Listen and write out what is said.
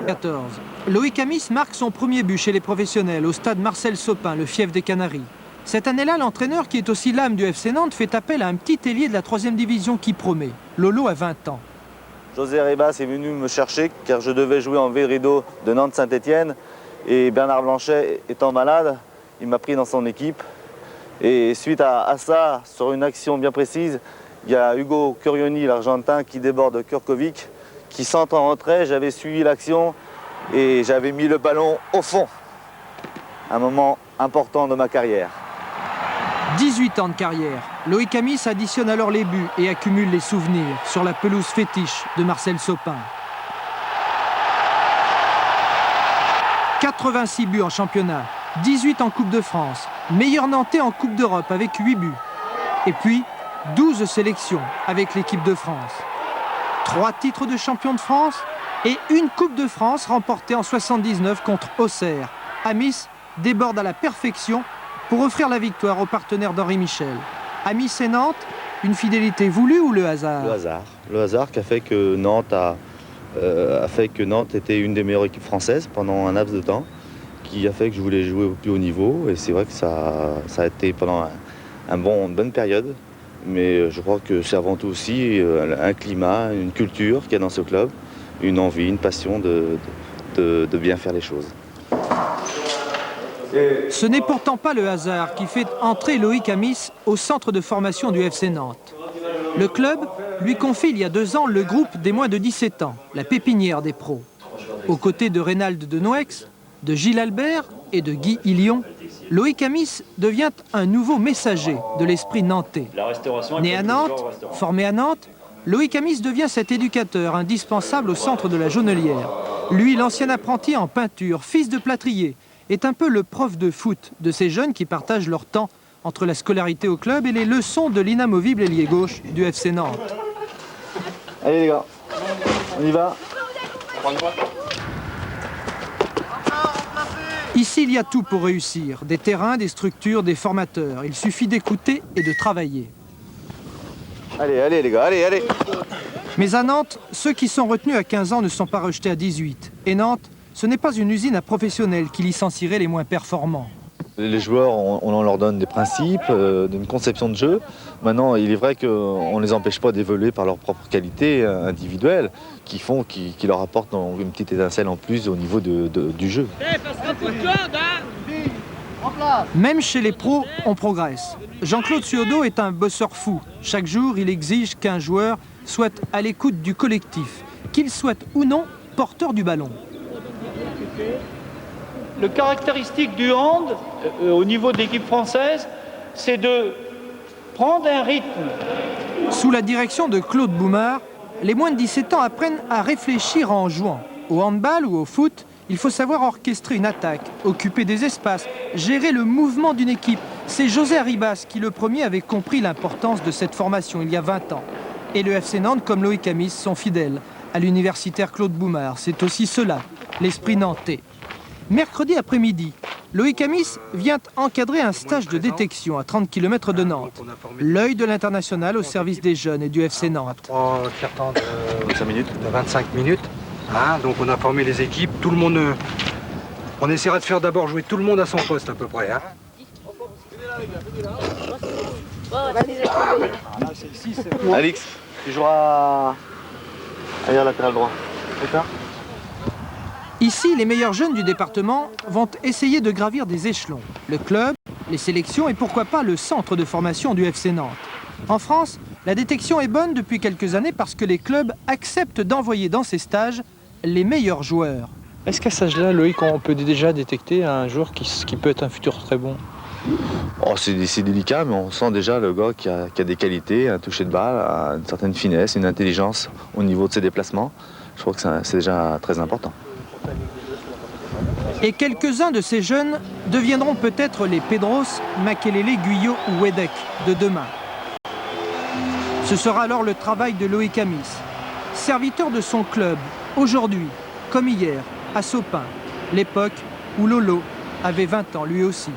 14. Loïc Amis marque son premier but chez les professionnels au stade Marcel Sopin, le fief des Canaries. Cette année-là, l'entraîneur, qui est aussi l'âme du FC Nantes, fait appel à un petit ailier de la 3e division qui promet. Lolo a 20 ans. José Ribas est venu me chercher car je devais jouer en virido de Nantes-Saint-Étienne. Et Bernard Blanchet étant malade, il m'a pris dans son équipe. Et suite à ça, sur une action bien précise, il y a Hugo Curioni, l'Argentin, qui déborde Kurkovic, qui centre en retrait. J'avais suivi l'action et j'avais mis le ballon au fond. Un moment important de ma carrière. 18 ans de carrière. Loïc Amis additionne alors les buts et accumule les souvenirs sur la pelouse fétiche de Marcel Sopin. 86 buts en championnat, 18 en Coupe de France, meilleur Nantais en Coupe d'Europe avec 8 buts. Et puis, 12 sélections avec l'équipe de France. 3 titres de champion de France et une Coupe de France remportée en 79 contre Auxerre. Amis déborde à la perfection pour offrir la victoire aux partenaires d'Henri Michel. Amis et Nantes, une fidélité voulue ou le hasard? Le hasard. Le hasard qui a fait que Nantes était une des meilleures équipes françaises pendant un laps de temps, qui a fait que je voulais jouer au plus haut niveau. Et c'est vrai que ça a été pendant une bonne période. Mais je crois que c'est avant tout aussi un climat, une culture qu'il y a dans ce club, une envie, une passion de bien faire les choses. Ce n'est pourtant pas le hasard qui fait entrer Loïc Amis au centre de formation du FC Nantes. Le club lui confie il y a 2 ans le groupe des moins de 17 ans, la pépinière des pros. Aux côtés de Reynald de Noex, de Gilles Albert et de Guy Illion, Loïc Amis devient un nouveau messager de l'esprit nantais. Né à Nantes, formé à Nantes, Loïc Amis devient cet éducateur indispensable au centre de la Jaunelière. Lui, l'ancien apprenti en peinture, fils de plâtrier, est un peu le prof de foot de ces jeunes qui partagent leur temps entre la scolarité au club et les leçons de l'inamovible ailier gauche du FC Nantes. Allez les gars, on y va. Ici, il y a tout pour réussir. Des terrains, des structures, des formateurs. Il suffit d'écouter et de travailler. Allez les gars, allez. Mais à Nantes, ceux qui sont retenus à 15 ans ne sont pas rejetés à 18. Et Nantes, ce n'est pas une usine à professionnels qui licencierait les moins performants. Les joueurs, on leur donne des principes, une conception de jeu. Maintenant, il est vrai qu'on ne les empêche pas d'évoluer par leurs propres qualités individuelles qui leur apportent une petite étincelle en plus au niveau du jeu. Même chez les pros, on progresse. Jean-Claude Suodo est un bosseur fou. Chaque jour, il exige qu'un joueur soit à l'écoute du collectif, qu'il soit ou non porteur du ballon. Le caractéristique du hand, au niveau de l'équipe française, c'est de prendre un rythme. Sous la direction de Claude Boumard, les moins de 17 ans apprennent à réfléchir en jouant. Au handball ou au foot, il faut savoir orchestrer une attaque, occuper des espaces, gérer le mouvement d'une équipe. C'est José Ribas qui, le premier, avait compris l'importance de cette formation il y a 20 ans. Et le FC Nantes, comme Loïc Amis, sont fidèles à l'universitaire Claude Boumard. C'est aussi cela, l'esprit nantais. Mercredi après-midi, Loïc Amis vient encadrer un stage de détection à 30 km de Nantes. L'œil de l'international au service des jeunes et du FC Nantes. 3 temps de 25 minutes. Hein, donc on a formé les équipes. Tout le monde. On essaiera de faire d'abord jouer tout le monde à son poste à peu près. Hein. Alix, tu joueras arrière latéral droit. D'accord ? Ici, les meilleurs jeunes du département vont essayer de gravir des échelons. Le club, les sélections et pourquoi pas le centre de formation du FC Nantes. En France, la détection est bonne depuis quelques années parce que les clubs acceptent d'envoyer dans ces stages les meilleurs joueurs. Est-ce qu'à cet âge-là, Loïc, on peut déjà détecter un joueur qui peut être un futur très bon? C'est délicat, mais on sent déjà le gars qui a des qualités, un toucher de balle, une certaine finesse, une intelligence au niveau de ses déplacements. Je crois que c'est déjà très important. Et quelques-uns de ces jeunes deviendront peut-être les Pedros, Makelele, Guyot ou Wedek de demain. Ce sera alors le travail de Loïc Amis, serviteur de son club, aujourd'hui, comme hier, à Sopin, l'époque où Lolo avait 20 ans lui aussi.